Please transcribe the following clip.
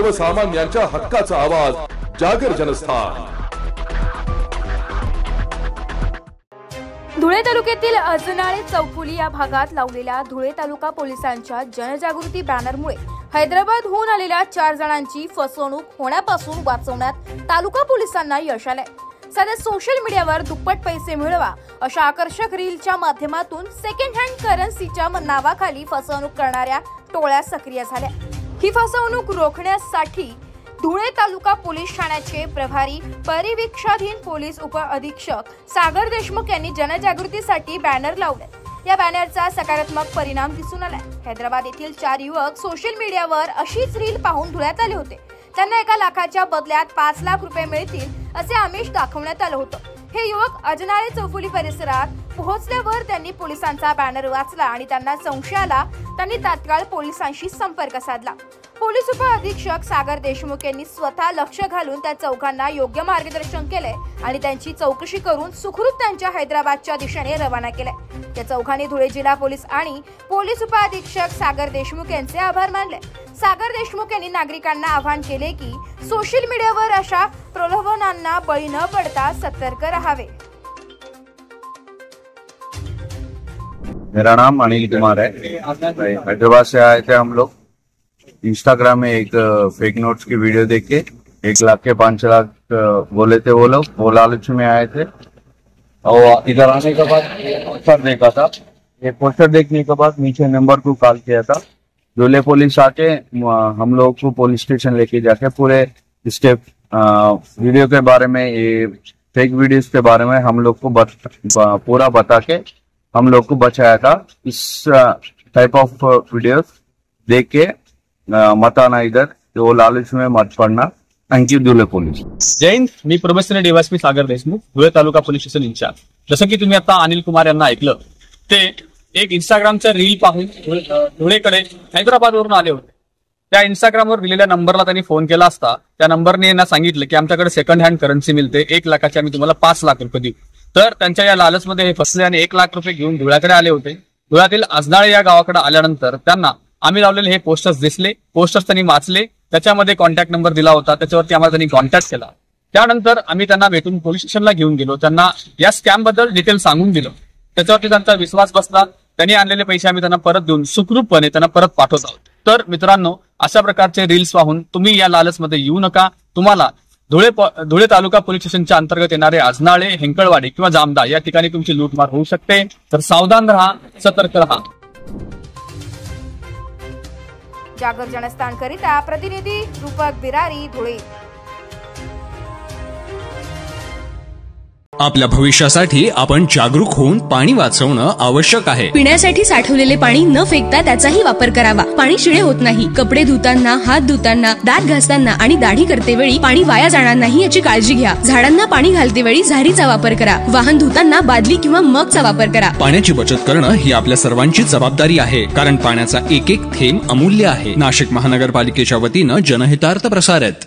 सर्वसामान्यांच्या हक्काचा आवाज जागर जनस्थान। धुळे तालुक्यातील अजनाळे चौफुली या भागात लावलेल्या धुळे तालुका पोलिसांच्या जनजागृती बॅनरमुळे हैदराबादहून आलेल्या 4 जणांची फसवणूक होण्यापासून वाचवण्यात तालुका पोलिसांना यश आले। सध्या सोशल मीडियावर दुप्पट पैसे मिळवा अशा आकर्षक रीलच्या माध्यमातून सेकंड हँड करन्सीच्या नावाखाली फसवणूक करणाऱ्या टोळ्या सक्रिय झाल्या। ही फसवणूक रोखण्यासाठी धुळे तालुका पोलीस ठाण्याचे प्रभारी परिवीक्षाधीन पोलीस उप अधीक्षक सागर देशमुख यांनी जनजागृतीसाठी बॅनर लावले। या बॅनरचा सकारात्मक परिणाम दिसून आला। हैदराबाद येथील 4 युवक सोशल मीडियावर अशीच रील पाहून धुळ्यात आले होते। त्यांना 1 लाखाच्या बदल्यात 5 लाख रुपये मिळतील असे आमिष दाखवण्यात आलं होतं। हे युवक अजनाळे चौफुली परिसरात पोहोचल्यावर त्यांनी पोलिसांचा बॅनर वाचला आणि त्यांना संशय आला। त्यांनी तात्काळ पोलिसांशी संपर्क साधला। पोलीस उप अधीक्षक सागर देशमुख यांनी स्वतः लक्ष घालून त्या चौघांना योग्य मार्गदर्शन केले आणि त्यांची चौकशी करून सुखरूप त्यांच्या हैदराबादच्या दिशेने रवाना केले। त्या चौघांनी धुळे जिल्हा पोलीस आणि पोलीस उप अधीक्षक सागर देशमुख यांचे आभार मानले। सागर देशमुख यांनी नागरिकांना आवाहन केले की सोशल मीडियावर अशा प्रलोभनांना बळी न पडता सतर्क रहावे। मेरा नाम अनिल कुमार है। हैदराबाद से आए थे हम लोग। इंस्टाग्राम में एक फेक नोट्स की वीडियो देख के 1 लाख के 5 लाख बोले थे वो लोग। वो लालच में आए थे और इधर आने के बाद पोस्टर देखा था। ये पोस्टर देखने के बाद नीचे नंबर को कॉल किया था। धुले पुलिस आके हम लोग को पुलिस स्टेशन लेके जाके पूरे स्टेप वीडियो के बारे में, ये फेक वीडियोस के बारे में हम लोग को पूरा बता के हम लोग को बचाया था। इस टाइप ऑफ वीडियोस देख के मत आना इधर, तो लालच में मत पड़ना। Thank you Dhule police. जय हिंद। मी probationary DYSP Sagar Deshmukh, Dhule taluka police station incharge. जसं की तुम्ही आता अनिल कुमार यांना ऐकलं, ते एक इंस्टाग्रामच्या रील पाहून धुळेकडे हैदराबादवरून आले होते। त्या इंस्टाग्रामवर दिलेल्या नंबरला त्यांनी फोन केला असता त्या नंबरने यांना सांगितलं की आमच्याकडे सेकंड हँड करन्सी मिळते, 1 लाखाची आम्ही तुम्हाला 5 लाख रुपये देऊ। तर त्यांच्या या लालचमध्ये हे फसले आणि 1 लाख रुपये घेऊन धुळ्याकडे आले होते। धुळ्यातील अजनाळे या गावाकडे आल्यानंतर त्यांना आम्ही लावलेले हे पोस्टर्स दिसले। पोस्टर्स त्यांनी वाचले, त्याच्यामध्ये कॉन्टॅक्ट नंबर दिला होता, त्याच्यावरती आम्हाला त्यांनी कॉन्टॅक्ट केला। त्यानंतर आम्ही त्यांना भेटून पोलीस स्टेशनला घेऊन गेलो, त्यांना या स्कॅम बद्दल डिटेल सांगून दिलं। त्याच्यावरती त्यांचा विश्वास बसला। त्यांनी आणलेले पैसे आम्ही त्यांना परत देऊन सुखरूपपणे त्यांना परत पाठवत आहोत। तर मित्रांनो, अशा प्रकारचे रील्स पाहून तुम्ही या लालचमध्ये येऊ नका। तुम्हाला धुळे तालुका पोलीस स्टेशनच्या अंतर्गत येणारे अजनाळे, हेंकळवाडी किंवा जामदा या ठिकाणी तुमची लूटमार होऊ शकते। तर सावधान राहा, सतर्क राहा। जागर जनस्थान करिता प्रतिनिधी रूपक बिरारी, धुळे। आपल्या भविष्यासाठी आपण जागरूक होऊन पाणी वाचवणं आवश्यक आहे। पिण्यासाठी साठवलेले पाणी न फेकता त्याचाही वापर करावा। पाणी शिळे होत नाही। कपडे धुताना, हात धुताना, दात घासताना आणि दाढी करतेवेळी पाणी वाया जाणार नाही याची काळजी घ्या। झाडांना पाणी घालतेवेळी झारीचा वापर करा। वाहन धुताना बादली किंवा मगचा वापर करा। पाण्याची बचत करणं ही आपल्या सर्वांची जबाबदारी आहे, कारण पाण्याचा एक एक थेंब अमूल्य आहे। नाशिक महानगरपालिकेच्या वतीनं जनहितार्थ प्रसारित।